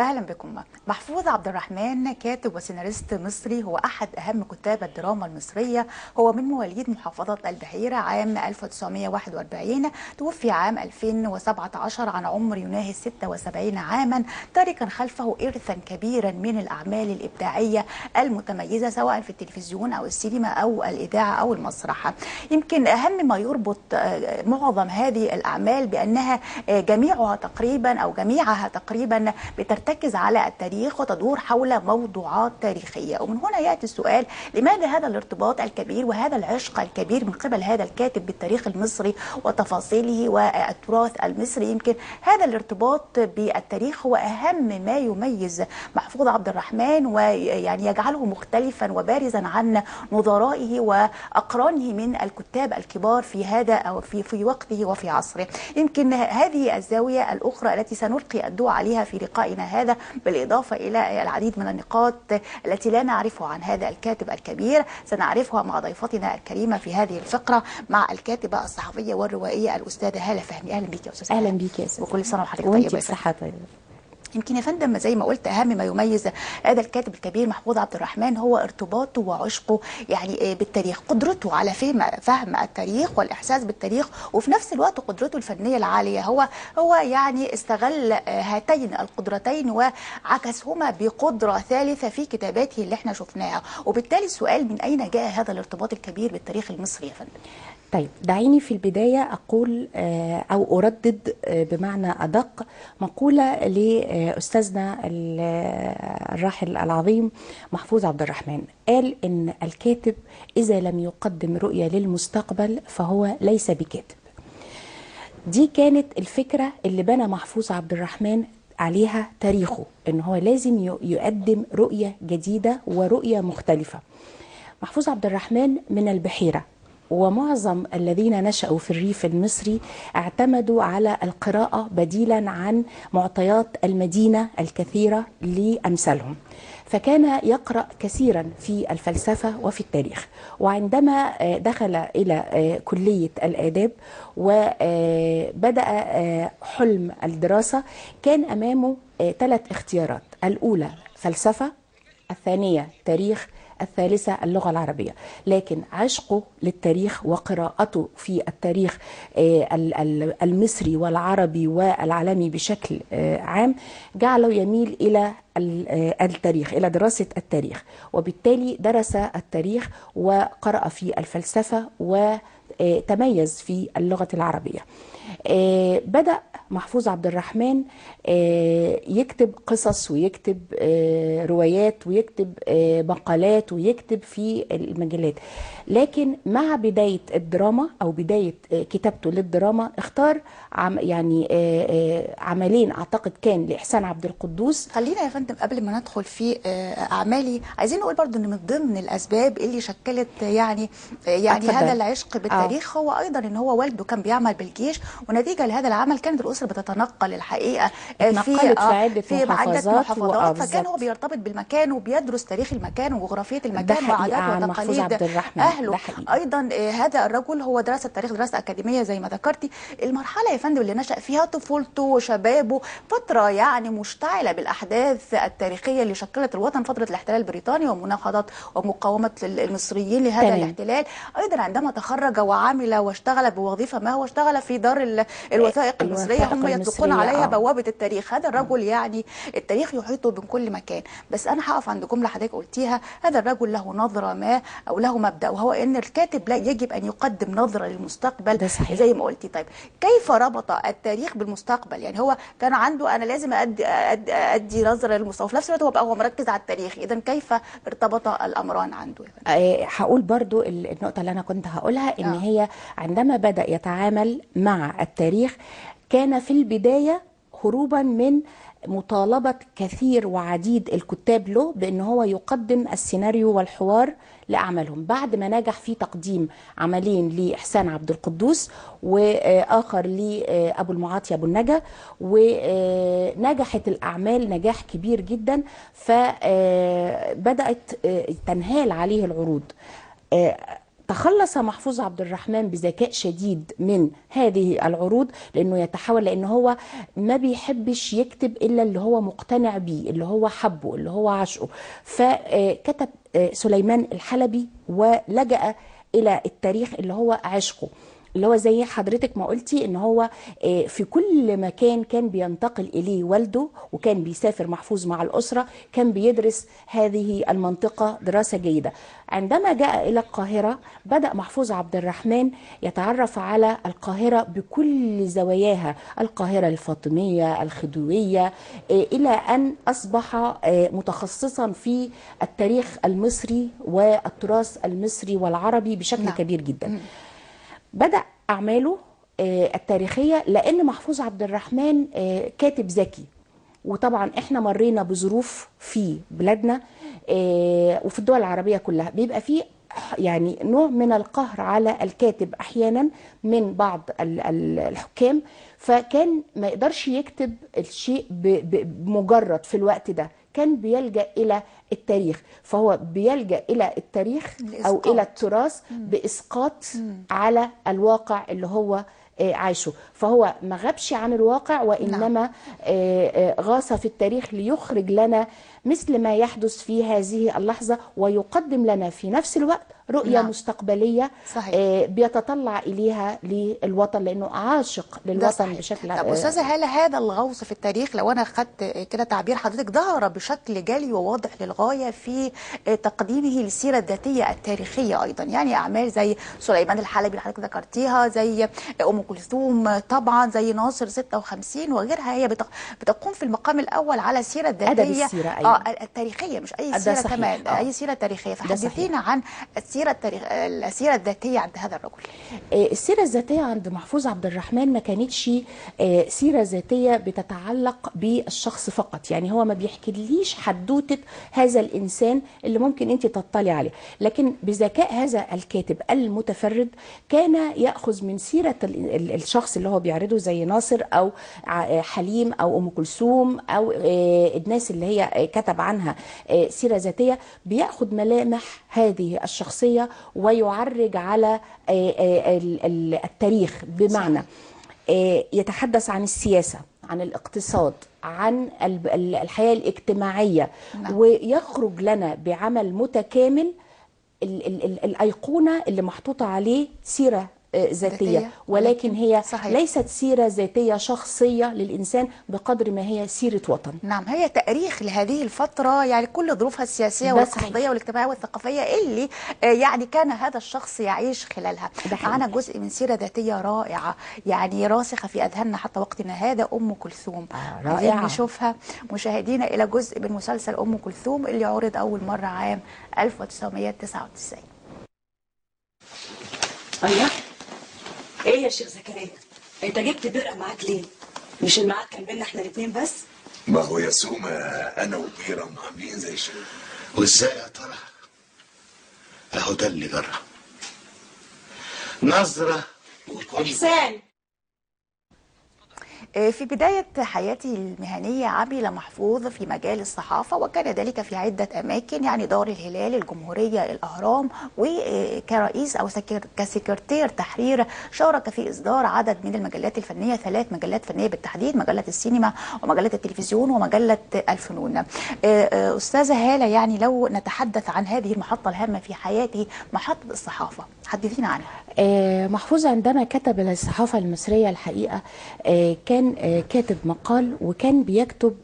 أهلا بكم. محفوظ عبد الرحمن كاتب وسيناريست مصري، هو أحد أهم كتاب الدراما المصرية. هو من مواليد محافظة البحيرة عام 1941، توفي عام 2017 عن عمر يناهز 76 عاما، تاركا خلفه إرثا كبيرا من الأعمال الإبداعية المتميزة سواء في التلفزيون أو السينما أو الإذاعة أو المسرح. يمكن أهم ما يربط معظم هذه الأعمال بأنها جميعها تقريبا بترتكز على التاريخ وتدور حول موضوعات تاريخية. ومن هنا يأتي السؤال: لماذا هذا الارتباط الكبير وهذا العشق الكبير من قبل هذا الكاتب بالتاريخ المصري وتفاصيله والتراث المصري؟ يمكن هذا الارتباط بالتاريخ هو أهم ما يميز محفوظ عبد الرحمن، ويعني يجعله مختلفا وبارزا عن نظرائه وأقرانه من الكتاب الكبار في هذا أو في وقته وفي عصره. يمكن هذه الزاوية الأخرى التي سنلقي الضوء عليها في لقائنا هذا، بالإضافة إلى العديد من النقاط التي لا نعرفها عن هذا الكاتب الكبير، سنعرفها مع ضيفتنا الكريمة في هذه الفقرة، مع الكاتبة الصحفية والروائية الأستاذة هالة فهمي. أهلا بك يا أستاذة. أهلا بك يا أستاذة، وكل سنة وحضرتك طيبة. بصحة طيبة. يمكن يا فندم زي ما قلت، اهم ما يميز هذا الكاتب الكبير محفوظ عبد الرحمن هو ارتباطه وعشقه يعني بالتاريخ، قدرته على فهم التاريخ والاحساس بالتاريخ، وفي نفس الوقت قدرته الفنيه العاليه. هو يعني استغل هاتين القدرتين وعكسهما بقدره ثالثه في كتاباته اللي احنا شفناها. وبالتالي السؤال: من اين جاء هذا الارتباط الكبير بالتاريخ المصري يا فندم؟ طيب، دعيني في البداية أقول أو أردد بمعنى أدق مقولة لأستاذنا الراحل العظيم محفوظ عبد الرحمن. قال إن الكاتب إذا لم يقدم رؤية للمستقبل فهو ليس بكاتب. دي كانت الفكرة اللي بنى محفوظ عبد الرحمن عليها تاريخه، إن هو لازم يقدم رؤية جديدة ورؤية مختلفة. محفوظ عبد الرحمن من البحيرة، ومعظم الذين نشأوا في الريف المصري اعتمدوا على القراءة بديلا عن معطيات المدينة الكثيرة لأمثالهم، فكان يقرأ كثيرا في الفلسفة وفي التاريخ. وعندما دخل إلى كلية الآداب وبدأ حلم الدراسة، كان أمامه 3 اختيارات: الأولى فلسفة، الثانية تاريخ، الثالثة اللغة العربية. لكن عشقه للتاريخ وقراءته في التاريخ المصري والعربي والعالمي بشكل عام جعله يميل إلى التاريخ، إلى دراسة التاريخ، وبالتالي درس التاريخ وقرأ في الفلسفة وتميز في اللغة العربية. بدأ محفوظ عبد الرحمن يكتب قصص ويكتب روايات ويكتب مقالات ويكتب في المجلات، لكن مع بداية الدراما أو بداية كتابته للدراما اختار عملين أعتقد كان لإحسان عبد القدوس. خلينا يا فندم قبل ما ندخل في أعمالي عايزين نقول برضو أن من ضمن الأسباب اللي شكلت يعني هذا العشق بالتاريخ هو أيضا أن هو والده كان بيعمل بالجيش، ونتيجة لهذا العمل كانت الأسرة بتتنقل الحقيقة في عدة محافظات، فكان هو بيرتبط بالمكان وبيدرس تاريخ المكان وجغرافية المكان وعادات وتقاليد أهله. أيضا هذا الرجل هو درس التاريخ دراسة أكاديمية زي ما ذكرتي. المرحلة يا فندم اللي نشأ فيها طفولته وشبابه فترة يعني مشتعلة بالأحداث التاريخية اللي شكلت الوطن، فترة الاحتلال البريطاني ومناهضة ومقاومة المصريين لهذا الاحتلال. أيضا عندما تخرج وعمل واشتغل بوظيفة ما، هو اشتغل في دار الوثائق المصرية، هم يطلقون عليها بوابة التاريخ. هذا الرجل يعني التاريخ يحيطه من كل مكان. بس أنا هقف عند جملة حضرتك قلتيها: هذا الرجل له نظرة ما أو له مبدأ، وهو أن الكاتب لا يجب أن يقدم نظرة للمستقبل زي ما قلتي. طيب كيف ربط التاريخ بالمستقبل؟ يعني هو كان عنده أنا لازم أدي نظرة للمستقبل، وفي نفس الوقت هو مركز على التاريخ، إذا كيف ارتبط الأمران عنده؟ هقول برضو النقطة اللي أنا كنت هقولها، إن هي عندما بدأ يتعامل مع التاريخ كان في البداية هروبا من مطالبة كثير وعديد الكتاب له بأن هو يقدم السيناريو والحوار لأعمالهم، بعد ما نجح في تقديم عملين لإحسان عبد القدوس وآخر لأبو المعاطي أبو النجا، ونجحت الأعمال نجاح كبير جدا، فبدأت تنهال عليه العروض. تخلص محفوظ عبد الرحمن بذكاء شديد من هذه العروض، لأنه يتحول، لأنه هو ما بيحبش يكتب إلا اللي هو مقتنع بيه، اللي هو حبه، اللي هو عشقه. فكتب سليمان الحلبي ولجأ إلى التاريخ اللي هو عشقه، اللي هو زي حضرتك ما قلتي ان هو في كل مكان كان بينتقل اليه والده، وكان بيسافر محفوظ مع الاسره، كان بيدرس هذه المنطقه دراسه جيده. عندما جاء الى القاهره بدأ محفوظ عبد الرحمن يتعرف على القاهره بكل زواياها، القاهره الفاطميه الخديويه، الى ان اصبح متخصصا في التاريخ المصري والتراث المصري والعربي بشكل كبير جدا. بدأ أعماله التاريخية، لأن محفوظ عبد الرحمن كاتب ذكي، وطبعا احنا مرينا بظروف في بلادنا وفي الدول العربية كلها بيبقى فيه يعني نوع من القهر على الكاتب أحيانا من بعض الحكام، فكان ما يقدرش يكتب الشيء بمجرد في الوقت ده، كان بيلجأ إلى التاريخ. فهو بيلجأ إلى التاريخ أو إلى التراث بإسقاط على الواقع اللي هو عايشه. فهو ما غابش عن الواقع، وإنما غاص في التاريخ ليخرج لنا مثل ما يحدث في هذه اللحظة، ويقدم لنا في نفس الوقت رؤية مستقبلية بيتطلع إليها للوطن، لأنه عاشق للوطن بشكل. طب أستاذة هالة، هذا الغوص في التاريخ لو أنا خدت كده تعبير حضرتك ظهر بشكل جلي وواضح للغاية في تقديمه للسيرة الذاتية التاريخية أيضا، يعني أعمال زي سليمان الحلبي اللي حضرتك ذكرتيها، زي أم كلثوم طبعا، زي ناصر 56 وغيرها، هي بتقوم في المقام الأول على السيرة الذاتية التاريخية، مش أي سيرة كمان، أي سيرة تاريخية. فحدثينا عن السيرة الذاتية عند هذا الرجل. السيرة الذاتية عند محفوظ عبد الرحمن ما كانتش سيرة ذاتية بتتعلق بالشخص فقط، يعني هو ما بيحكيليش حدوتة هذا الإنسان اللي ممكن أنت تطلع عليه، لكن بذكاء هذا الكاتب المتفرد كان يأخذ من سيرة الشخص اللي هو بيعرضه زي ناصر أو حليم أو أم كلثوم أو الناس اللي هي كتب عنها سيرة ذاتية، بيأخذ ملامح هذه الشخصية ويعرج على التاريخ، بمعنى يتحدث عن السياسة، عن الاقتصاد، عن الحياة الاجتماعية، ويخرج لنا بعمل متكامل الأيقونة اللي محطوطة عليه سيرة ذاتية، ولكن هي ليست سيرة ذاتية شخصية للإنسان بقدر ما هي سيرة وطن. نعم، هي تاريخ لهذه الفترة، يعني كل ظروفها السياسية والاقتصادية والاجتماعية والثقافية اللي يعني كان هذا الشخص يعيش خلالها. معنا جزء من سيرة ذاتية رائعة، يعني راسخة في أذهاننا حتى وقتنا هذا، أم كلثوم. رائعة. نشوفها مشاهدينا إلى جزء من مسلسل أم كلثوم اللي عرض أول مرة عام 1999. الله، ايه يا شيخ زكريا، انت جبت درقه معاك ليه؟ مش الميعاد كان بينا احنا الاثنين بس؟ ما هو يا سومة انا وبيرم عاملين زي شيء. وازاي يا ترى؟ اهو ده اللي جرى. نظرة احسان. في بداية حياته المهنية عمل محفوظ في مجال الصحافة، وكان ذلك في عدة أماكن، يعني دار الهلال، الجمهورية، الأهرام، وكرئيس أو كسكرتير تحرير شارك في إصدار عدد من المجلات الفنية، 3 مجلات فنية بالتحديد، مجلة السينما ومجلة التلفزيون ومجلة الفنون. أستاذة هالة، يعني لو نتحدث عن هذه المحطة الهامة في حياته، محطة الصحافة، حدثينا عنها. محفوظ عندما كتب للصحافة المصرية الحقيقة كان كاتب مقال، وكان بيكتب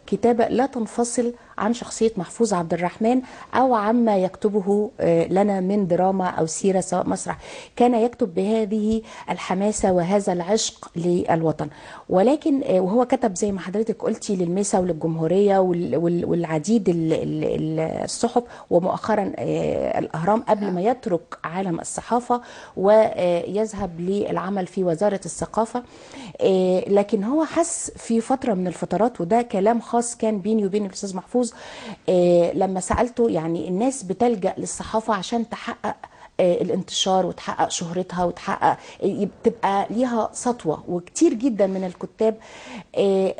كتابة لا تنفصل عن شخصية محفوظ عبد الرحمن أو عما يكتبه لنا من دراما أو سيرة سواء مسرح. كان يكتب بهذه الحماسة وهذا العشق للوطن، ولكن وهو كتب زي ما حضرتك قلتي للميسا وللجمهورية والعديد الصحف، ومؤخرا الأهرام، قبل ما يترك عالم الصحافة ويذهب للعمل في وزارة الثقافة. لكن هو حس في فترة من الفترات، وده كلام خاص كان بيني وبين الأستاذ محفوظ، لما سألته يعني الناس بتلجأ للصحافة عشان تحقق الانتشار وتحقق شهرتها وتحقق تبقى ليها سطوة. وكتير جدا من الكتاب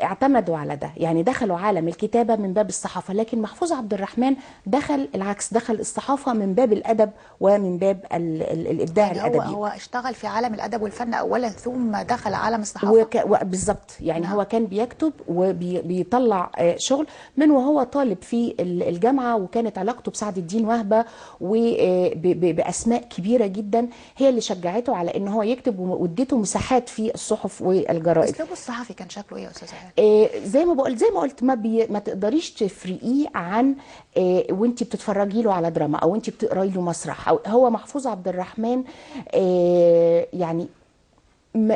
اعتمدوا على ده، يعني دخلوا عالم الكتابة من باب الصحافة. لكن محفوظ عبد الرحمن دخل العكس، دخل الصحافة من باب الأدب ومن باب الإبداع يعني الأدبي. هو اشتغل في عالم الأدب والفن أولا ثم دخل عالم الصحافة. بالظبط، يعني نعم. هو كان بيكتب وبيطلع شغل من وهو طالب في الجامعة، وكانت علاقته بسعد الدين وهبة وبأسماء كبيرة جدا هي اللي شجعته على ان هو يكتب، واديته مساحات في الصحف والجرائد. اسلوبه الصحفي كان شكله ايه يا استاذه هاله؟ زي ما قلت ما تقدريش تفرقيه عن وانت بتتفرجي له على دراما او انت بتقراي له مسرح. او هو محفوظ عبد الرحمن يعني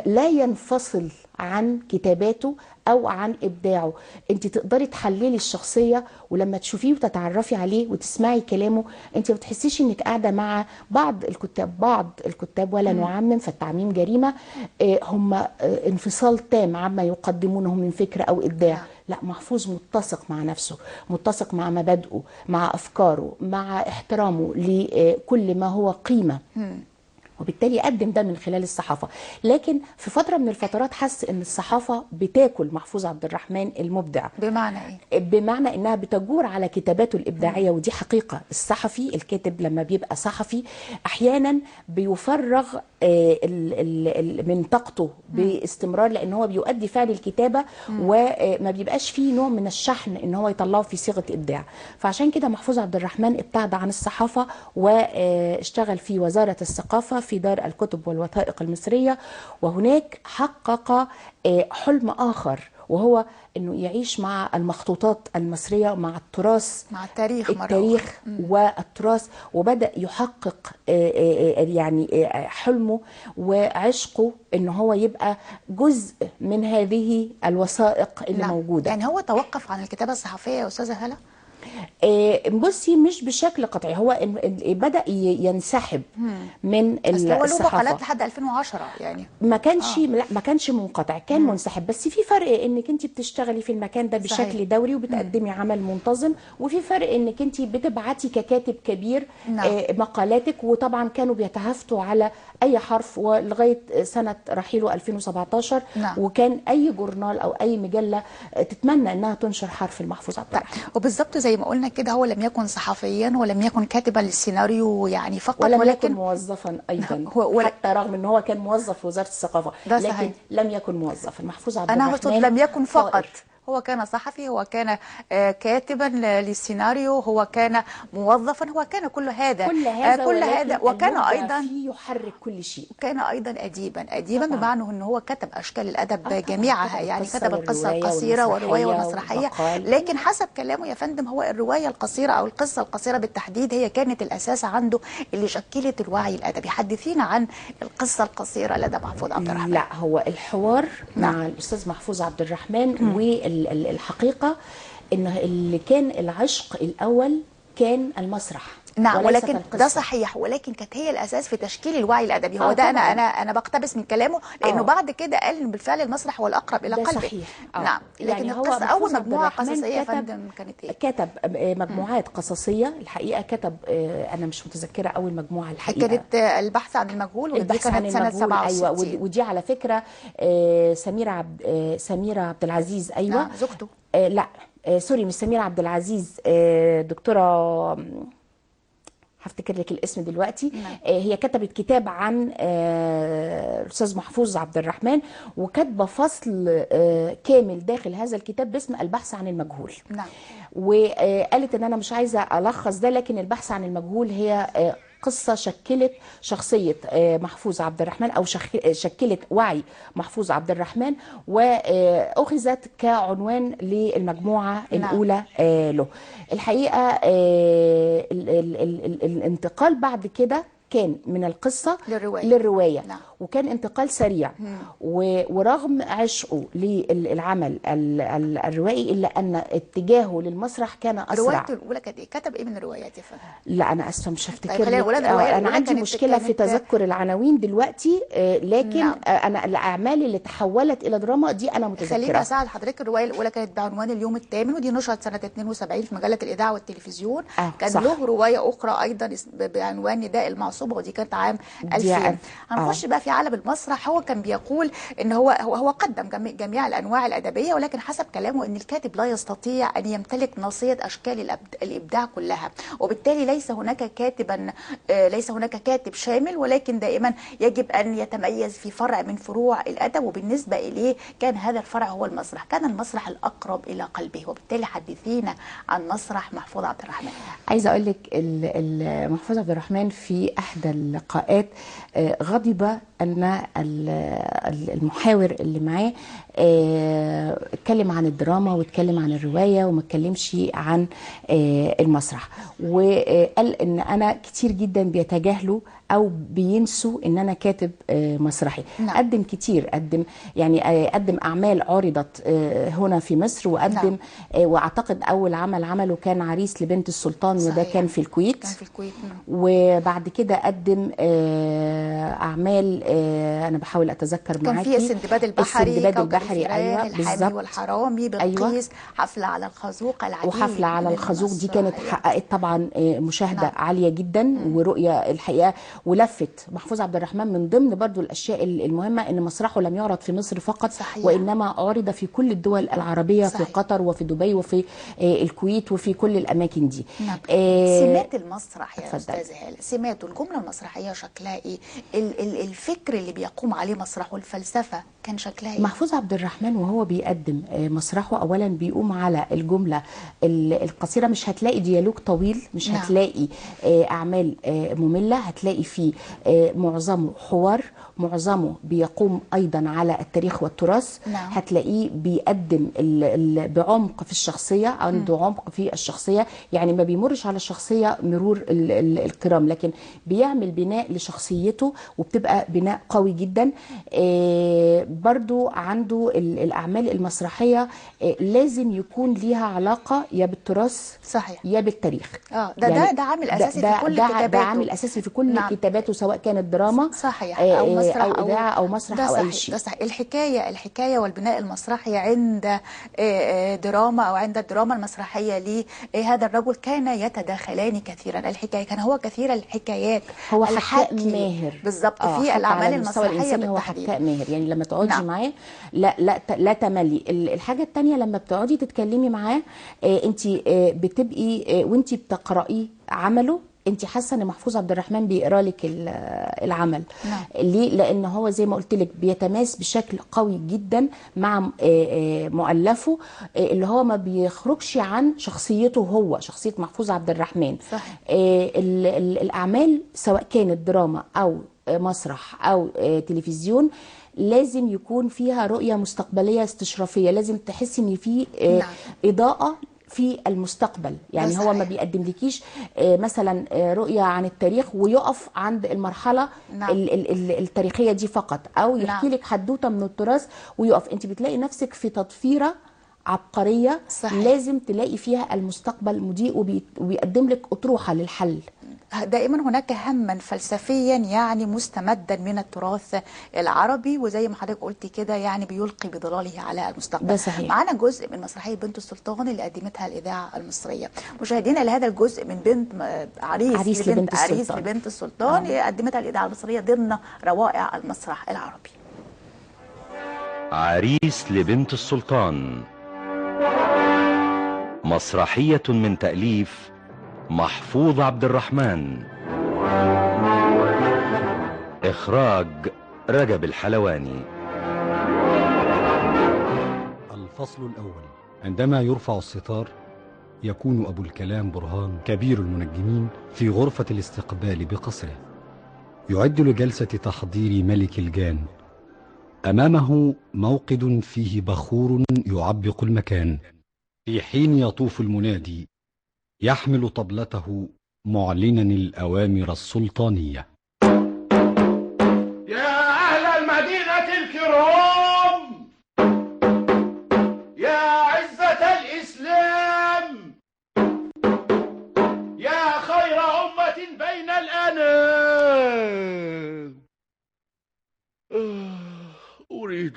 لا ينفصل عن كتاباته او عن ابداعه. انت تقدري تحللي الشخصيه، ولما تشوفيه وتتعرفي عليه وتسمعي كلامه انت ما بتحسيش انك قاعده مع بعض الكتاب ولا نعمم، فالتعميم جريمه. هم انفصال تام عما يقدمونه من فكره او ابداع. لا، محفوظ متسق مع نفسه، متسق مع مبادئه، مع افكاره، مع احترامه لكل ما هو قيمه، وبالتالي قدم ده من خلال الصحافة. لكن في فترة من الفترات حس ان الصحافة بتاكل محفوظ عبد الرحمن المبدع. بمعنى ايه؟ بمعنى انها بتجور على كتاباته الابداعية، ودي حقيقة. الصحفي الكاتب لما بيبقى صحفي احيانا بيفرغ من طاقته باستمرار، لان هو بيؤدي فعل الكتابة وما بيبقاش فيه نوع من الشحن ان هو يطلعه في صيغة ابداع. فعشان كده محفوظ عبد الرحمن ابتعد عن الصحافة واشتغل في وزارة الثقافة في دار الكتب والوثائق المصرية، وهناك حقق حلم آخر، وهو انه يعيش مع المخطوطات المصريه، مع التراث، مع التاريخ والتراث. وبدا يحقق يعني حلمه وعشقه ان هو يبقى جزء من هذه الوثائق اللي موجوده. يعني هو توقف عن الكتابه الصحفيه يا استاذه هاله؟ بصي، مش بشكل قطعي، هو بدأ ينسحب من الصحافة. بس هو له مقالات لحد 2010 يعني ما كانش منقطع، كان منسحب. بس في فرق انك انت بتشتغلي في المكان ده بشكل صحيح. دوري وبتقدمي عمل منتظم، وفي فرق انك انت بتبعتي ككاتب كبير مقالاتك. وطبعا كانوا بيتهافتوا على اي حرف، ولغايه سنه رحيله 2017 وكان اي جورنال او اي مجله تتمنى انها تنشر حرف المحفوظ عبد الرحمن. وبالظبط زي ما قلنا كده، هو لم يكن صحفيا ولم يكن كاتبا للسيناريو يعني فقط، ولكن يكن موظفا ايضا. حتى رغم ان هو كان موظف في وزاره الثقافه، لكن صحيح. لم يكن موظفا. محفوظ عبد الرحمن انا اقصد لم يكن فقط هو كان صحفي، هو كان كاتبا للسيناريو، هو كان موظفا، هو كان كل هذا وكان ايضا يحرك كل شيء. وكان ايضا اديبا بمعنى ان هو كتب اشكال الادب جميعها، يعني كتب القصه القصيره والروايه والمسرحيه. لكن حسب كلامه يا فندم، هو الروايه القصيره او القصه القصيره بالتحديد هي كانت الاساس عنده اللي شكلت الوعي الادبي. حدثينا عن القصه القصيره لدى محفوظ عبد الرحمن. لا، هو الحوار مع الاستاذ محفوظ عبد الرحمن الحقيقة إن اللي كان العشق الأول كان المسرح. ولكن ده صحيح، ولكن كانت هي الاساس في تشكيل الوعي الادبي. هو ده انا بقتبس من كلامه، لانه بعد كده قال ان بالفعل المسرح هو الاقرب الى قلبه. صحيح. نعم. لكن يعني القصه اول مجموعه قصصيه يا فندم كانت ايه؟ كتب مجموعات قصصيه الحقيقه. كتب انا مش متذكره اول مجموعه الحقيقه، كانت البحث عن المجهول، ودي كانت سنه 67. ايوه، ودي على فكره سميره عبد العزيز. ايوه نعم، زوجته. لا سوري، مش سميره عبد العزيز، دكتوره، هفتكر لك الاسم دلوقتي. هي كتبت كتاب عن الاستاذ محفوظ عبد الرحمن، وكاتبه فصل كامل داخل هذا الكتاب باسم البحث عن المجهول. وقالت ان انا مش عايزه الخص ده، لكن البحث عن المجهول هي قصة شكلت شخصية محفوظ عبد الرحمن، أو شكلت وعي محفوظ عبد الرحمن، وأخذت كعنوان للمجموعة الأولى له. الحقيقة الانتقال بعد كده كان من القصة للرواية. وكان انتقال سريع. ورغم عشقه للعمل الروائي الا ان اتجاهه للمسرح كان اسرع. روايته الاولى كانت ايه؟ كتب ايه من الروايات يا فندم؟ لا انا اسفه مش هفتكر. طيب خلينا انا عندي مشكله في تذكر العناوين دلوقتي، لكن نعم. انا الاعمال اللي تحولت الى دراما دي انا متذكره. خليني اساعد حضرتك. الروايه الاولى كانت بعنوان اليوم الثامن، ودي نشرت سنه 72 في مجله الاذاعه والتلفزيون. كان صح. له روايه اخرى ايضا بعنوان نداء المعصوبه، ودي كانت عام 2000. هنخش بقى في عالم المسرح. هو كان بيقول ان هو قدم جميع الانواع الادبيه، ولكن حسب كلامه ان الكاتب لا يستطيع ان يمتلك ناصيه اشكال الابداع كلها، وبالتالي ليس هناك كاتب شامل، ولكن دائما يجب ان يتميز في فرع من فروع الادب، وبالنسبه اليه كان هذا الفرع هو المسرح. كان المسرح الاقرب الى قلبه، وبالتالي حدثينا عن مسرح محفوظ عبد الرحمن. عايزه اقول لك محفوظ عبد الرحمن في احدى اللقاءات غضب ان المحاور اللي معاه اتكلم عن الدراما واتكلم عن الروايه وما اتكلمش عن المسرح، وقال ان انا كتير جدا بيتجاهلوا او بينسوا ان انا كاتب مسرحي. نعم. قدم كتير، قدم اعمال عرضت هنا في مصر، وقدم واعتقد اول عمل عمله كان عريس لبنت السلطان، وده كان في الكويت. وبعد كده قدم اعمال انا بحاول اتذكر معاكي. كان في السندباد البحري، ايوه بالظبط، والحرامي، بلقيس، حفله على الخازوق العديد. وحفله على الخازوق دي كانت حققت طبعا مشاهده عاليه جدا ورؤيه الحقيقه، ولفت محفوظ عبد الرحمن من ضمن برضو الاشياء المهمه ان مسرحه لم يعرض في مصر فقط، صحيح. وانما عرض في كل الدول العربيه، صحيح. في قطر وفي دبي وفي الكويت وفي كل الاماكن دي. نعم. سمات المسرح يا استاذه هاله، سماته الجمله المسرحيه شكلها ايه؟ الفكر اللي بيقوم عليه مسرحه والفلسفه كان شكلها ايه؟ محفوظ عبد الرحمن وهو بيقدم مسرحه اولا بيقوم على الجمله القصيره، مش هتلاقي ديالوج طويل، مش نعم. هتلاقي اعمال ممله، هتلاقي فيه معظمه حوار، معظمه بيقوم ايضا على التاريخ والتراث. نعم. هتلاقيه بيقدم بعمق في الشخصيه، عنده عمق في الشخصيه، يعني ما بيمرش على الشخصيه مرور الكرام، لكن بيعمل بناء لشخصيته وبتبقى بناء قوي جدا. برضو عنده الأعمال المسرحية لازم يكون ليها علاقة يا بالتراث، صحيح، يا بالتاريخ. ده عامل أساسي في كل كتاباته. ده عامل أساسي في كل نعم. كتاباته، سواء كانت دراما، صحيح، أو مسرح أو إذاعة أو مسرح أو أي شيء. ده صحيح. الحكاية والبناء المسرحي عند دراما أو عند الدراما المسرحية لهذا الرجل كان يتداخلان كثيرا. الحكاية كان هو كثير الحكايات، هو حكاء ماهر بالظبط في الأعمال المسرحية هو حكاء ماهر، يعني لما تقعدي نعم. معاه لا تملي. الحاجه الثانيه لما بتقعدي تتكلمي معاه انت بتبقي وانت بتقراي عمله انت حاسه ان محفوظ عبد الرحمن بيقرا لك العمل. نعم. ليه؟ لان هو زي ما قلت لك بيتماس بشكل قوي جدا مع مؤلفه، اللي هو ما بيخرجش عن شخصيته هو، شخصيه محفوظ عبد الرحمن. صحيح. الاعمال سواء كانت دراما او مسرح او تلفزيون لازم يكون فيها رؤيه مستقبليه استشرافيه، لازم تحسي ان في نعم. اضاءه في المستقبل، يعني هو ما بيقدملكيش مثلا رؤيه عن التاريخ ويقف عند المرحله نعم. التاريخيه دي فقط، او يحكي لك حدوته من التراث ويقف. انت بتلاقي نفسك في تطفيره عبقريه، صحيح. لازم تلاقي فيها المستقبل مضيء وبيقدم لك اطروحه للحل. دائما هناك هما فلسفيا يعني مستمدا من التراث العربي، وزي ما حضرتك قلتي كده يعني بيلقي بظلاله على المستقبل. ده صحيح. معانا جزء من مسرحيه بنت السلطان اللي قدمتها الاذاعه المصريه. مشاهدينا لهذا الجزء من عريس لبنت السلطان قدمتها الاذاعه المصريه ضمن روائع المسرح العربي. عريس لبنت السلطان، مسرحيه من تأليف محفوظ عبد الرحمن، إخراج رجب الحلواني. الفصل الأول. عندما يرفع الستار يكون أبو الكلام برهان كبير المنجمين في غرفة الاستقبال بقصره، يعد لجلسة تحضير ملك الجان. أمامه موقد فيه بخور يعبق المكان، في حين يطوف المنادي يحمل طبلته معلنا الأوامر السلطانية. يا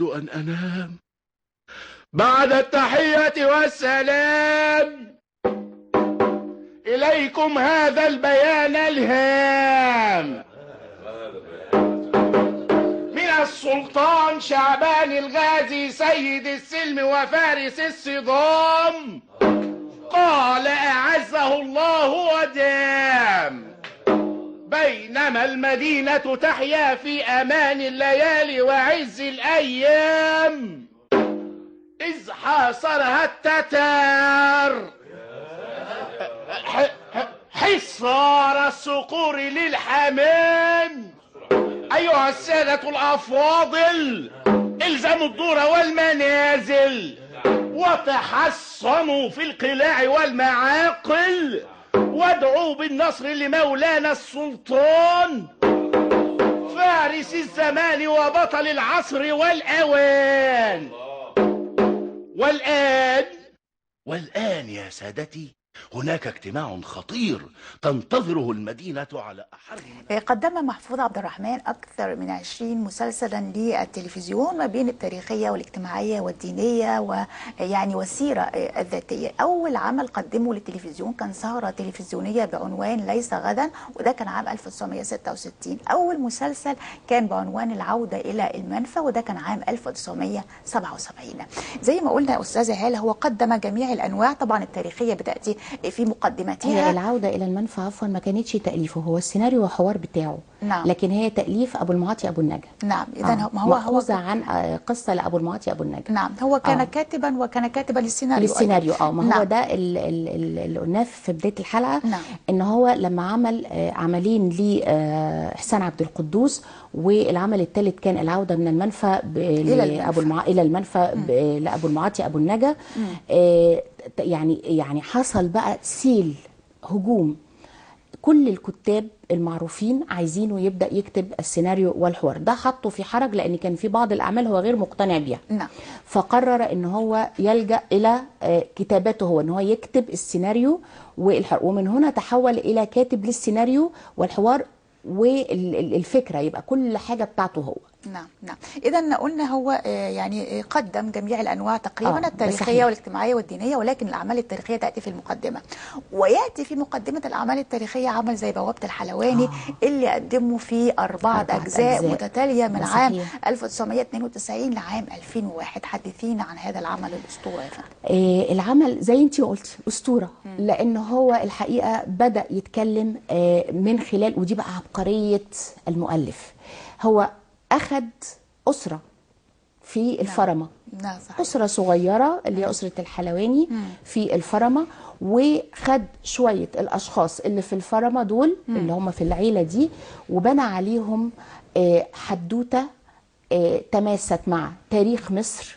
أريد أن أنام. بعد التحية والسلام إليكم هذا البيان الهام من السلطان شعبان الغازي سيد السلم وفارس الصدام، قال أعزه الله ودام. بينما المدينة تحيا في أمان الليالي وعز الأيام، إذ حاصرها التتار حصار الصقور للحمام. أيها السادة الأفاضل، الزموا الدور والمنازل وتحصنوا في القلاع والمعاقل، وادعوا بالنصر لمولانا السلطان فارس الزمان وبطل العصر والأوان. والآن يا سادتي هناك اجتماع خطير تنتظره المدينة على أحر. قدم محفوظ عبد الرحمن أكثر من 20 مسلسلا للتلفزيون ما بين التاريخية والاجتماعية والدينية ويعني والسيرة الذاتية. أول عمل قدمه للتلفزيون كان سهرة تلفزيونية بعنوان ليس غدا، وده كان عام 1966. أول مسلسل كان بعنوان العودة إلى المنفى، وده كان عام 1977. زي ما قلنا أستاذة هالة، هو قدم جميع الأنواع طبعا التاريخية بتأتي في مقدمتها. هي العودة إلى المنفى عفوا ما كانتش تأليفه، هو السيناريو وحوار بتاعه. نعم. لكن هي تأليف أبو المعاطي أبو النجا. نعم. إذا مأخوذة عن قصة لأبو المعاطي أبو النجا. نعم. هو كان كاتبا وكان كاتبا للسيناريو. ما هو نعم. ده اللي قلناه في بداية الحلقة. نعم. إن هو لما عمل عملين لإحسان عبد القدوس، والعمل الثالث كان العودة من المنفى إلى المنفى لأبو المعاطي أبو النجا. يعني حصل بقى سيل هجوم، كل الكتاب المعروفين عايزينه يبدأ يكتب السيناريو والحوار ده. حطه في حرج لأن كان في بعض الأعمال هو غير مقتنع بيها. نعم. فقرر إن هو يلجأ إلى كتابته هو، إن هو يكتب السيناريو والحوار، ومن هنا تحول إلى كاتب للسيناريو والحوار والفكرة، يبقى كل حاجة بتاعته هو. نعم. نعم. إذا قلنا هو يعني قدم جميع الأنواع تقريبا التاريخية والاجتماعية والدينية، ولكن الأعمال التاريخية تأتي في المقدمة. ويأتي في مقدمة الأعمال التاريخية عمل زي بوابة الحلواني اللي قدمه في 4 أجزاء متتالية من عام 1992 لعام 2001. حدثينا عن هذا العمل الأسطورة يا فندم. العمل زي انتي قلتي أسطورة، لأن هو الحقيقة بدأ يتكلم من خلال، ودي بقى عبقرية المؤلف، هو أخذ أسرة في الفرمة. نعم. أسرة صغيرة اللي هي أسرة الحلواني في الفرمة، وخد شوية الأشخاص اللي في الفرمة دول اللي هم في العيلة دي، وبنى عليهم حدوتة تماست مع تاريخ مصر،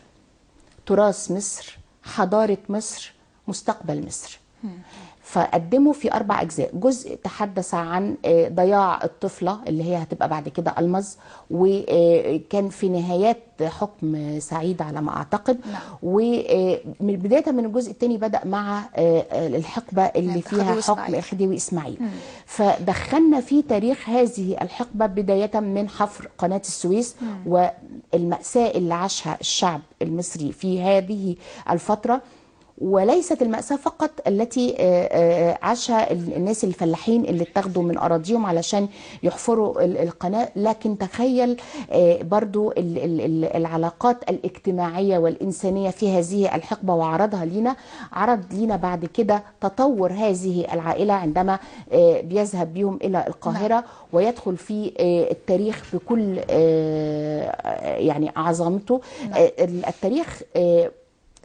تراث مصر، حضارة مصر، مستقبل مصر. فقدموا في 4 أجزاء. جزء تحدث عن ضياع الطفلة اللي هي هتبقى بعد كده ألمظ، وكان في نهايات حكم سعيد على ما أعتقد. ومن بداية من الجزء الثاني بدأ مع الحقبة اللي فيها حكم خديوي إسماعيل. فدخلنا في تاريخ هذه الحقبة بداية من حفر قناة السويس والمأساة اللي عاشها الشعب المصري في هذه الفترة، وليست المأساة فقط التي عاشها الناس الفلاحين اللي اتاخدوا من أراضيهم علشان يحفروا القناة، لكن تخيل برضو العلاقات الاجتماعية والإنسانية في هذه الحقبة، وعرضها لينا. عرض لينا بعد كده تطور هذه العائلة عندما بيذهب بهم إلى القاهرة ويدخل في التاريخ بكل يعني عظمته. التاريخ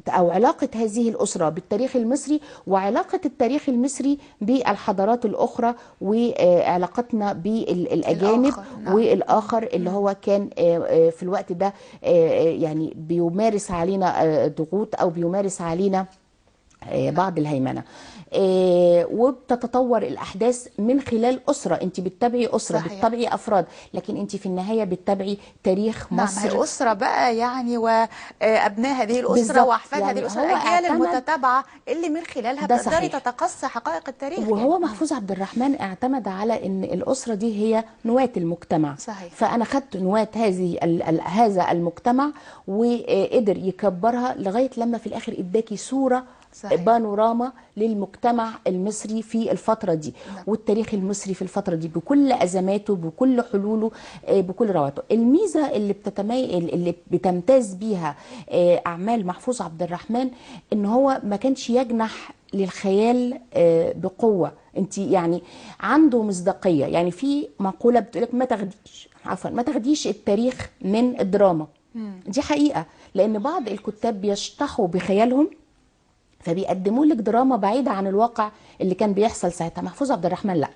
أو علاقة هذه الأسرة بالتاريخ المصري، وعلاقة التاريخ المصري بالحضارات الأخرى، وعلاقتنا بالأجانب والآخر اللي هو كان في الوقت ده يعني بيمارس علينا ضغوط أو بيمارس علينا بعض الهيمنة. وبتتطور الأحداث من خلال أسرة، أنت بتتابعي أسرة، صحيح. بتتابعي أفراد، لكن أنت في النهاية بتتابعي تاريخ مصر. نعم، أسرة بقى يعني، وأبناء هذه الأسرة بالظبط. وأحفاد يعني هذه الأسرة، هو الأجيال اعتمد المتتابعة اللي من خلالها ده بتقدري صحيح. تتقصي حقائق التاريخ. وهو يعني. محفوظ عبد الرحمن اعتمد على ان الاسره دي هي نواه المجتمع. صحيح. فانا خدت نواه هذا المجتمع وقدر يكبرها لغايه لما في الاخر اداكي صوره، صحيح. بانوراما للمجتمع المصري في الفترة دي. نعم. والتاريخ المصري في الفترة دي بكل أزماته، بكل حلوله، بكل رواته. الميزة اللي بتمتاز بيها أعمال محفوظ عبد الرحمن إن هو ما كانش يجنح للخيال بقوة. انت يعني عنده مصداقية. يعني في مقولة بتقولك ما تاخديش التاريخ من الدراما. دي حقيقة، لأن بعض الكتاب بيشطحوا بخيالهم فبيقدموا لك دراما بعيدة عن الواقع اللي كان بيحصل ساعتها. محفوظ عبد الرحمن لا.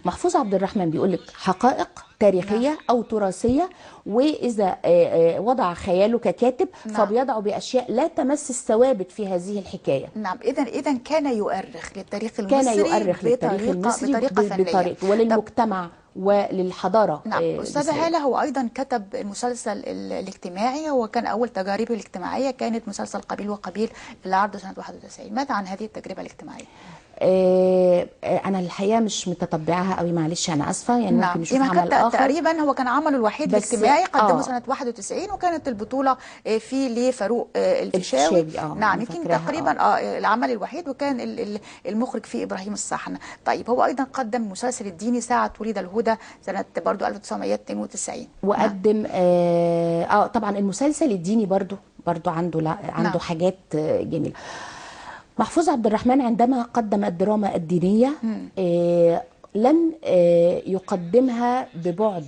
محفوظ عبد الرحمن بيقول لك حقائق تاريخية أو تراثية، وإذا وضع خياله ككاتب فبيضعه بأشياء لا تمس الثوابت في هذه الحكاية. نعم، إذا كان يؤرخ للتاريخ المصري بطريقة فنية وللمجتمع وللحضارة. نعم. أستاذة هالة، هو أيضا كتب المسلسل الاجتماعي، وكان أول تجاربه الاجتماعية كانت مسلسل قبيل وقبيل اللي عرضه سنة 91. ماذا عن هذه التجربة الاجتماعية؟ انا الحقيقه مش متتبعها قوي، معلش انا اسفه. يعني نعم. ممكن نشوف عمل اخر. تقريبا هو كان عمله الوحيد الاجتماعي، قدمه سنه 91، وكانت البطوله فيه لفاروق الفيشاوي. نعم، يمكن تقريبا العمل الوحيد، وكان المخرج فيه ابراهيم الصحن. طيب، هو ايضا قدم المسلسل الديني ساعه ولد الهدى سنه برضو 1992. وقدم طبعا المسلسل الديني برضو عنده نعم. حاجات جميله. محفوظ عبد الرحمن عندما قدم الدراما الدينية لم يقدمها ببعد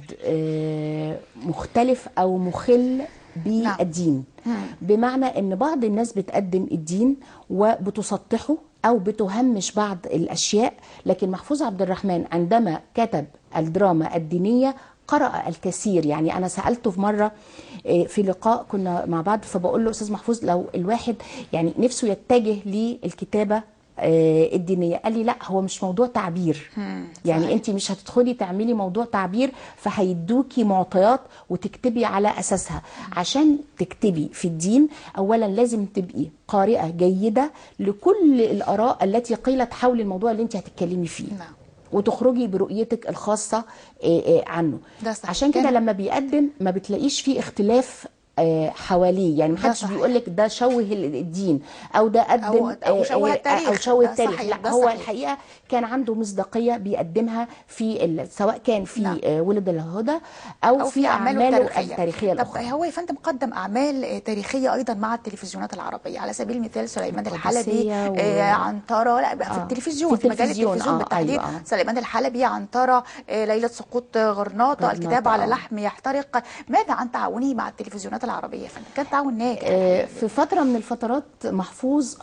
مختلف أو مخل بالدين. بمعنى أن بعض الناس بتقدم الدين وبتسطحه أو بتهمش بعض الأشياء، لكن محفوظ عبد الرحمن عندما كتب الدراما الدينية قرأ الكثير. يعني أنا سألته في مرة في لقاء كنا مع بعض، فبقول له أستاذ محفوظ لو الواحد يعني نفسه يتجه للكتابة الدينية، قال لي لا، هو مش موضوع تعبير. يعني انت مش هتدخلي تعملي موضوع تعبير فهيدوكي معطيات وتكتبي على أساسها. عشان تكتبي في الدين أولا لازم تبقي قارئة جيدة لكل الآراء التي قيلت حول الموضوع اللي انت هتتكلمي فيه. وتخرجي برؤيتك الخاصة عنه. عشان كده لما بيقدم ما بتلاقيش فيه اختلاف حواليه. يعني محدش بيقول لك ده شوه الدين او ده قدم أو شوه التاريخ، أو شوه التاريخ. لا، هو الحقيقة كان عنده مصداقية بيقدمها في سواء كان في ولد الهدى أو في أعماله التاريخية الأخرى. طب هو يا فندم قدم أعمال تاريخية أيضا مع التلفزيونات العربية، على سبيل المثال سليمان الحلبي، عنترة، لا في التلفزيون، في مجال التلفزيون بالتحديد. أيوة. سليمان الحلبي، عنترة، ليلة سقوط غرناطة، الكتاب على لحم يحترق. ماذا عن تعاونه مع التلفزيونات العربية؟ كان تعاون ناجح. في فترة من الفترات محفوظ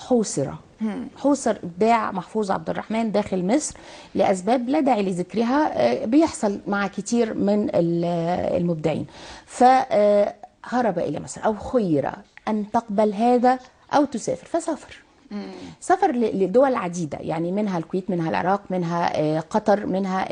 حوصر إبداع محفوظ عبد الرحمن داخل مصر لأسباب لا داعي لذكرها، بيحصل مع كتير من المبدعين. فهرب إلى مصر أو خير أن تقبل هذا أو تسافر، فسافر. سافر لدول عديدة، يعني منها الكويت، منها العراق، منها قطر، منها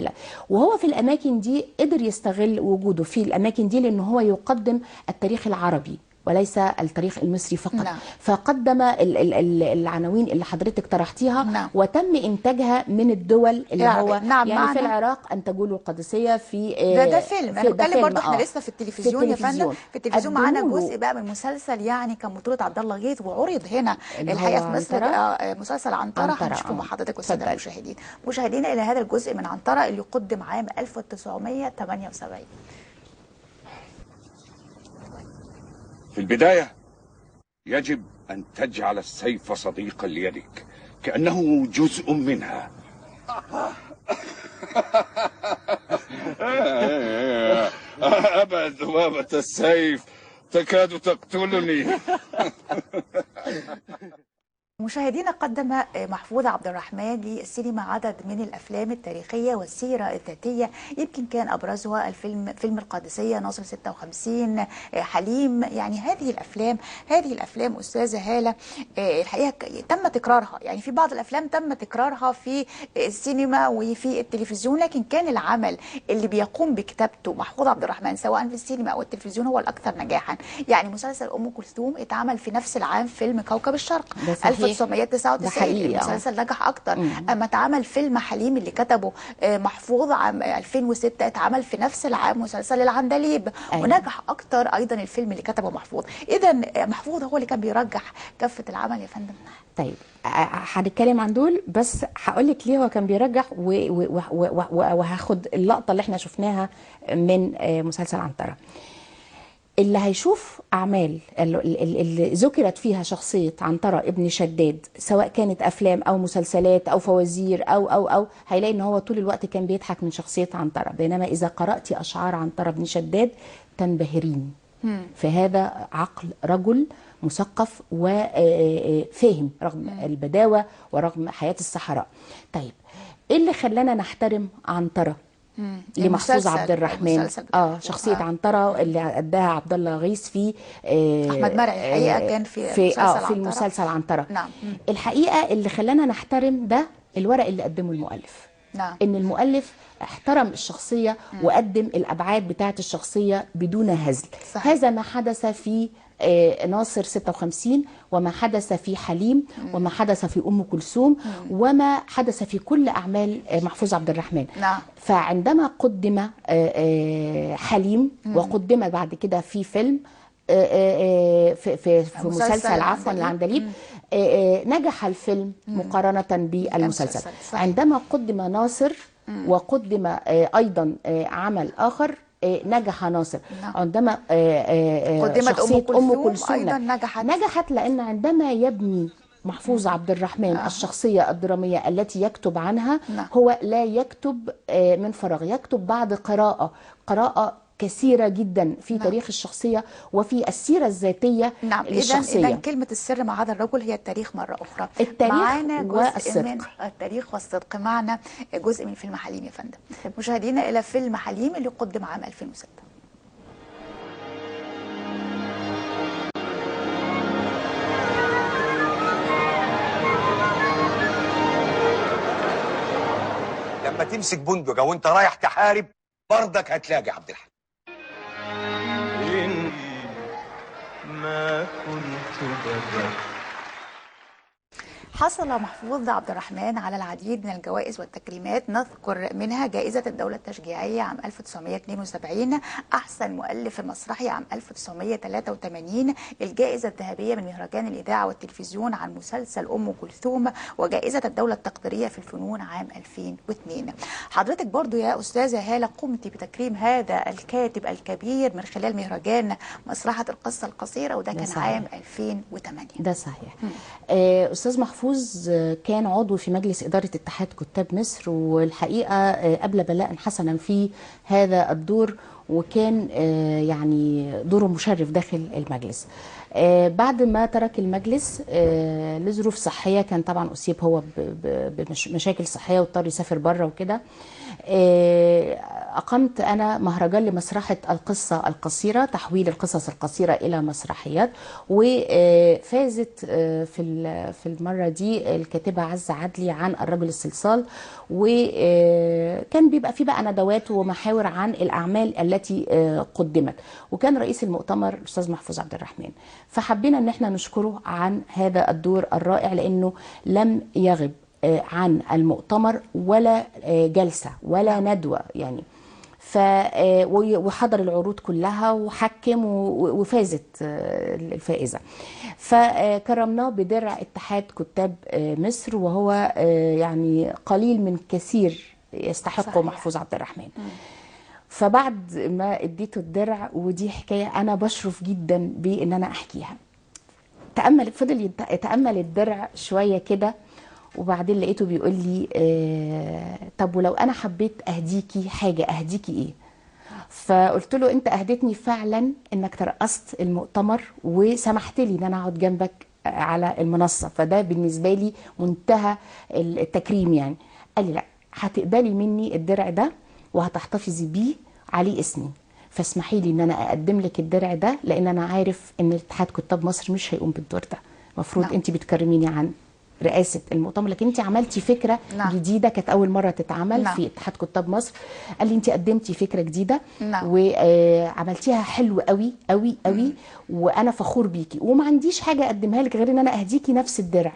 وهو في الأماكن دي قدر يستغل وجوده في الأماكن دي لأنه هو يقدم التاريخ العربي وليس التاريخ المصري فقط. نعم. فقدم العناوين اللي حضرتك طرحتيها. نعم. وتم إنتاجها من الدول اللي هو نعم. يعني في العراق أن تقول القادسية في ده فيلم. أنا بتكلم برضه احنا لسه في التلفزيون يا فندم. في التلفزيون معانا جزء بقى من مسلسل يعني كان بطولة عبد الله غيث وعرض هنا الحقيقة في مصر بقى مسلسل عنترة. هنشوفه مع حضرتك والسادة المشاهدين. مشاهدينا إلى هذا الجزء من عنترة اللي قدم عام 1978. في البداية يجب أن تجعل السيف صديقا ليدك كأنه جزء منها. أبا ذبابة السيف تكاد تقتلني. مشاهدينا، قدم محفوظ عبد الرحمن للسينما عدد من الافلام التاريخيه والسيره الذاتيه، يمكن كان ابرزها فيلم القادسيه، ناصر 56، حليم. يعني هذه الافلام استاذه هاله الحقيقه تم تكرارها، يعني في بعض الافلام تم تكرارها في السينما وفي التلفزيون، لكن كان العمل اللي بيقوم بكتابته محفوظ عبد الرحمن سواء في السينما او التلفزيون هو الاكثر نجاحا. يعني مسلسل ام كلثوم اتعمل في نفس العام فيلم كوكب الشرق 1999، المسلسل نجح اكتر. اما اتعمل فيلم حليم اللي كتبه محفوظ عام 2006 اتعمل في نفس العام مسلسل العندليب ونجح اكتر ايضا الفيلم اللي كتبه محفوظ. اذا محفوظ هو اللي كان بيرجح كفه العمل يا فندم. طيب هنتكلم عن دول، بس هقول لك ليه هو كان بيرجح وهاخد اللقطه اللي احنا شفناها من مسلسل عنترة. اللي هيشوف أعمال اللي ذكرت فيها شخصية عنترة ابن شداد، سواء كانت أفلام أو مسلسلات أو فوازير أو هيلاقي إن هو طول الوقت كان بيضحك من شخصية عنترة. بينما إذا قرأت أشعار عنترة ابن شداد تنبهرين. فهذا عقل رجل مثقف وفاهم رغم البداوة ورغم حياة الصحراء. طيب إيه اللي خلانا نحترم عنترة لمحفوظ عبد الرحمن؟ شخصيه عنترة اللي اداها عبد الله غيث في احمد مرعي الحقيقه كان في المسلسل عنترة. نعم. الحقيقه اللي خلانا نحترم ده الورق اللي قدمه المؤلف. نعم. ان المؤلف احترم الشخصيه وقدم الابعاد بتاعه الشخصيه بدون هزل. صحيح. هذا ما حدث في ناصر 56 وما حدث في حليم وما حدث في أم كلثوم وما حدث في كل أعمال محفوظ عبد الرحمن. نعم. فعندما قدم حليم وقدم بعد كده في فيلم في مسلسل عفوا العندليب، نجح الفيلم مقارنة بالمسلسل. عندما قدم ناصر وقدم أيضا عمل آخر نجح ناصر. عندما قدمت أم كلثوم أيضا نجحت لأن عندما يبني محفوظ عبد الرحمن الشخصية الدرامية التي يكتب عنها هو لا يكتب من فراغ، يكتب بعد قراءة كثيرة جدا في تاريخ الشخصية وفي السيرة الذاتية للشخصية. إذن كلمة السر مع هذا الرجل هي التاريخ مرة أخرى. التاريخ والصدق. التاريخ والصدق. معنا جزء من فيلم حليم يا فندم. مشاهدينا إلى فيلم حليم اللي قدم عام 2006. لما تمسك بندقة وانت رايح تحارب برضك هتلاقي عبد الحليم. ما كنت بدأ. حصل محفوظ عبد الرحمن على العديد من الجوائز والتكريمات، نذكر منها جائزة الدولة التشجيعية عام 1972، أحسن مؤلف مسرحي عام 1983، الجائزة الذهبية من مهرجان الإذاعة والتلفزيون عن مسلسل أم كلثوم، وجائزة الدولة التقديرية في الفنون عام 2002. حضرتك برضو يا أستاذة هالة قمت بتكريم هذا الكاتب الكبير من خلال مهرجان مسرحة القصة القصيرة، وده كان عام 2008. ده صحيح. أستاذ محفوظ كان عضو في مجلس إدارة اتحاد كتاب مصر، والحقيقة قبل بلاء حسنا في هذا الدور، وكان يعني دوره مشرف داخل المجلس. بعد ما ترك المجلس لظروف صحية، كان طبعا أصيب هو بمشاكل صحية واضطر يسافر بره وكده، أقمت أنا مهرجان لمسرحة القصة القصيرة، تحويل القصص القصيرة إلى مسرحيات، وفازت في المرة دي الكاتبة عزة عدلي عن الرجل الصلصال، وكان بيبقى في بقى ندوات ومحاور عن الأعمال التي قدمت، وكان رئيس المؤتمر الأستاذ محفوظ عبد الرحمن. فحبينا أن احنا نشكره عن هذا الدور الرائع، لأنه لم يغب عن المؤتمر ولا جلسة ولا ندوة يعني، وحضر العروض كلها وحكم وفازت الفائزة. فكرمناه بدرع اتحاد كتاب مصر، وهو يعني قليل من كثير يستحقه محفوظ عبد الرحمن. فبعد ما اديته الدرع، ودي حكاية أنا بشرف جدا بأن أنا أحكيها، فضل يتأمل الدرع شوية كده، وبعدين لقيته بيقول لي طب ولو انا حبيت اهديكي حاجه اهديكي ايه؟ فقلت له انت اهدتني فعلا انك ترأست المؤتمر وسمحت لي ان انا اقعد جنبك على المنصه، فده بالنسبه لي منتهى التكريم يعني. قال لي لا، هتقبلي مني الدرع ده وهتحتفظي بيه عليه اسمي، فاسمحي لي ان انا اقدم لك الدرع ده، لان انا عارف ان اتحاد كتاب مصر مش هيقوم بالدور ده. المفروض انت بتكرميني عن رئاسه المؤتمر، لكن انت عملتي فكره جديده كانت اول مره تتعمل في اتحاد كتاب مصر. قال لي انت قدمتي فكره جديده وعملتيها حلو قوي قوي قوي، وانا فخور بيكي، وما عنديش حاجه اقدمها لك غير ان انا اهديكي نفس الدرع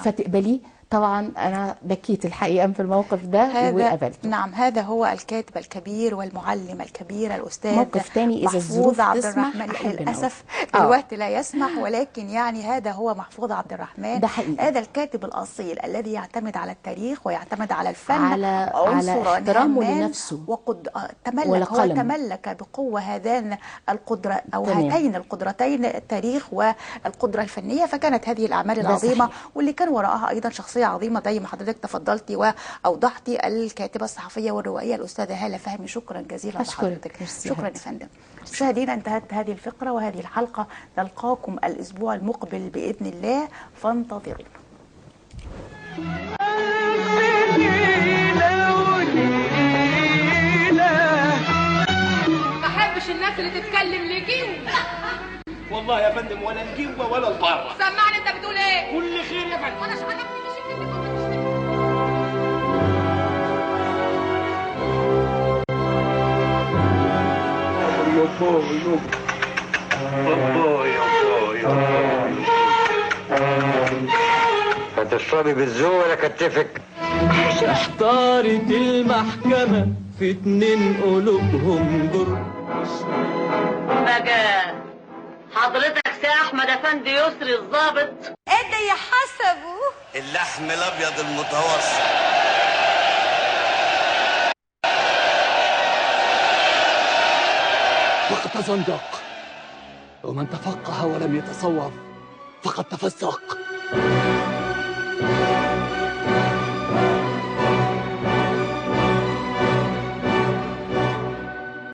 فتقبليه. طبعا انا بكيت الحقيقه في الموقف ده وقبلت. نعم، هذا هو الكاتب الكبير والمعلم الكبير الاستاذ موقف تاني اذا الظروف عبد تسمح. الرحمن. للاسف الوقت لا يسمح، ولكن يعني هذا هو محفوظ عبد الرحمن. ده حقيقي. هذا الكاتب الاصيل الذي يعتمد على التاريخ ويعتمد على الفن، على احترامه لنفسه تملك بقوه هذان القدره او هاتين القدرتين، التاريخ والقدره الفنيه. فكانت هذه الاعمال العظيمه واللي كان وراءها ايضا شخصيه عظيمه زي ما حضرتك تفضلتي واوضحتي، الكاتبه الصحفيه والروائيه الاستاذه هاله فهمي. شكرا جزيلا لحضرتك. شكرا يا فندم. مشاهدينا، انتهت هذه الفقره وهذه الحلقه، نلقاكم الاسبوع المقبل باذن الله، فانتظرونا. ما احبش الناس اللي تتكلم لجيوه. والله يا فندم ولا الجوه ولا البره. سمعني انت بتقول ايه؟ كل خير يا فندم. وانا مش عجبني هتشربي بالذوق ولا كتفك؟ احتارت المحكمة في 2 قلوبهم جر. بقى حضرتك سي احمد افندي يسري الضابط ادي حسبه اللحم الابيض المتوسط. فقد تزندق، ومن تفقه ولم يتصوف فقد تفسق.